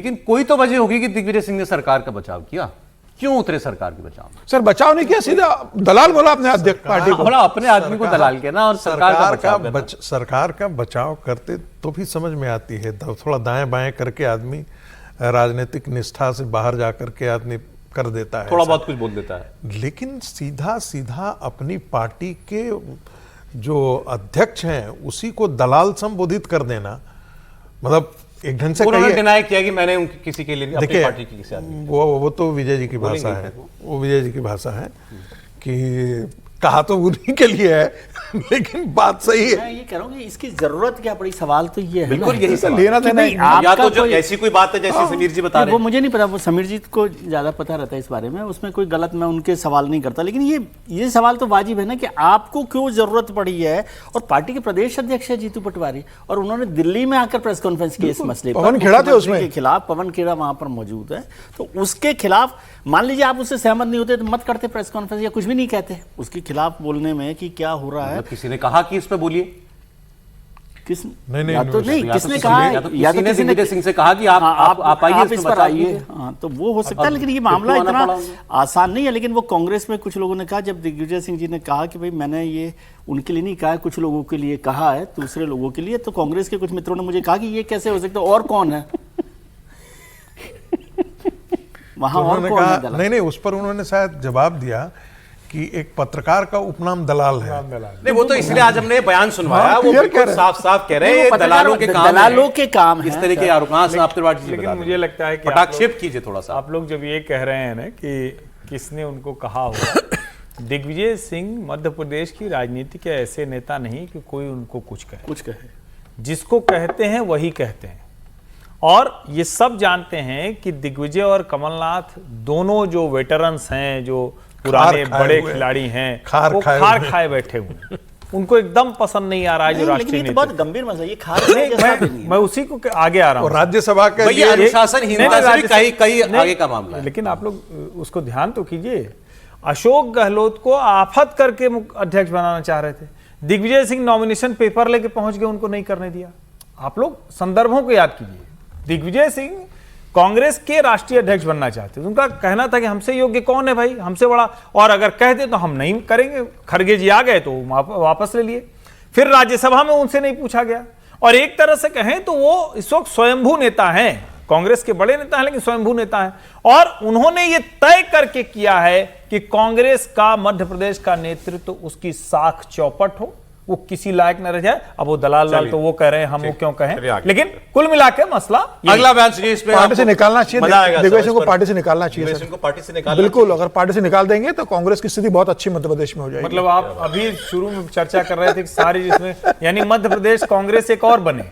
लेकिन कोई तो वजह होगी कि दिग्विजय सिंह ने सरकार का बचाव किया। क्यों उतरे सरकार के बचाव में? सर बचाव नहीं किया, सीधा दलाल बोला अपने अध्यक्ष पार्टी को, बोला अपने आदमी को दलाल के ना, और सरकार का बचाव करते तो भी समझ में आती है। थोड़ा दाएं बाएं करके आदमी राजनीतिक निष्ठा से बाहर जाकर के आदमी कर देता है, थोड़ा बहुत कुछ बोल देता है। लेकिन सीधा सीधा अपनी पार्टी के जो अध्यक्ष हैं उसी को दलाल संबोधित कर देना, मतलब एक ढंग से उन्होंने डिनाई किया कि मैंने किसी के लिए अपनी पार्टी की किसी आदमी, वो तो विजय जी की भाषा है, वो विजय जी की भाषा है कि कहा तो उन्हीं के लिए है, लेकिन बात सही है। मैं ये कह रहा हूँ कि इसकी जरूरत क्या पड़ी, सवाल तो ये है बिल्कुल यही सवाल लेना देना या तो जो ऐसी कोई बात है जैसे समीर जी बता रहे वो हैं, मुझे नहीं पता, वो समीर जी को ज्यादा पता रहता है इस बारे में, उसमें कोई गलत मैं उनके सवाल नहीं करता, लेकिन ये सवाल तो वाजिब है ना कि आपको क्यों जरूरत पड़ी है। और पार्टी के प्रदेश अध्यक्ष है जीतू पटवारी, और उन्होंने दिल्ली में आकर प्रेस कॉन्फ्रेंस की इस मसले पर, पवन खेड़ा थे उसमें के खिलाफ, पवन खेड़ा वहां पर मौजूद है, तो उसके खिलाफ मान लीजिए आप उससे सहमत नहीं होते तो मत करते प्रेस कॉन्फ्रेंस, या कुछ भी नहीं कहते उसके खिलाफ बोलने में कि क्या हो रहा है। किसी ने कहा कि इस पे बोलिए, किस नहीं या तो नहीं किसने कहा, या तो किसी ने सिंह से कहा कि आप आइए इस पर आइए, हाँ तो वो हो सकता है, लेकिन ये मामला इतना आसान नहीं है। लेकिन वो कांग्रेस में कुछ लोगों ने कहा, जब दिग्विजय सिंह जी ने कहा कि भाई मैंने ये उनके लिए नहीं कहा है, कुछ लोगों के लिए कहा है, दूसरे लोगों के लिए, तो कांग्रेस के कुछ मित्रों ने मुझे कहा कि ये कैसे हो सकता है, और कौन है वहां, और कौन है? नहीं, उस पर उन्होंने शायद जवाब दिया कि एक पत्रकार का उपनाम दलाल है। नहीं, वो तो इसलिए आज हमने बयान सुनवाया, वो बिल्कुल साफ साफ कह रहे हैं दलालों के काम है इस तरह के आरोप। लेकिन मुझे लगता है कि पटाक्षेप कीजिए थोड़ा सा। आप लोग जब ये कह रहे हैं ना कि किसने उनको कहा होगा, दिग्विजय सिंह मध्य प्रदेश की राजनीति के ऐसे नेता नहीं कि कोई उनको कुछ कहे, जिसको कहते हैं वही कहते हैं। और ये सब जानते हैं कि दिग्विजय और कमलनाथ दोनों जो वेटरन्स हैं, जो पुराने बड़े खिलाड़ी हैं, वो खार खाए बैठे हुए, उनको एकदम पसंद नहीं आ रहा है जो राष्ट्रीय नेता। बहुत गंभीर मसला ये खार मैं उसी को आगे आ रहा हूँ। राज्यसभा के अनुशासनहीनता से कई आगे का मामला है। लेकिन आप लोग उसको ध्यान तो कीजिए, अशोक गहलोत को आफत करके अध्यक्ष बनाना चाह रहे थे, दिग्विजय सिंह नॉमिनेशन पेपर लेके पहुंच गए, उनको नहीं करने दिया। आप लोग संदर्भों को याद कीजिए, दिग्विजय सिंह कांग्रेस के राष्ट्रीय अध्यक्ष बनना चाहते थे, उनका कहना था कि हमसे योग्य कौन है भाई, हमसे बड़ा, और अगर कहते तो हम नहीं करेंगे। खड़गे जी आ गए तो वापस ले लिए, फिर राज्यसभा में उनसे नहीं पूछा गया। और एक तरह से कहें तो वो इस वक्त स्वयंभू नेता हैं, कांग्रेस के बड़े नेता हैं लेकिन स्वयंभू नेता हैं, और उन्होंने ये तय करके किया है कि कांग्रेस का मध्य प्रदेश का नेतृत्व उसकी साख चौपट हो, वो किसी लायक न रह जाए। अब वो दलाल तो वो कह रहे हैं, हम वो क्यों कहें, लेकिन कुल मिला के मसला अगला बयान सुनिए। इसमें पार्टी से निकालना चाहिए, दिग्विजय सिंह को पार्टी से निकालना चाहिए, बिल्कुल। अगर पार्टी से निकाल देंगे तो कांग्रेस की स्थिति बहुत अच्छी मध्य प्रदेश में हो जाएगी। मतलब आप अभी शुरू में चर्चा कर रहे थे कि सारी जिसमें यानी मध्य प्रदेश कांग्रेस एक और बने,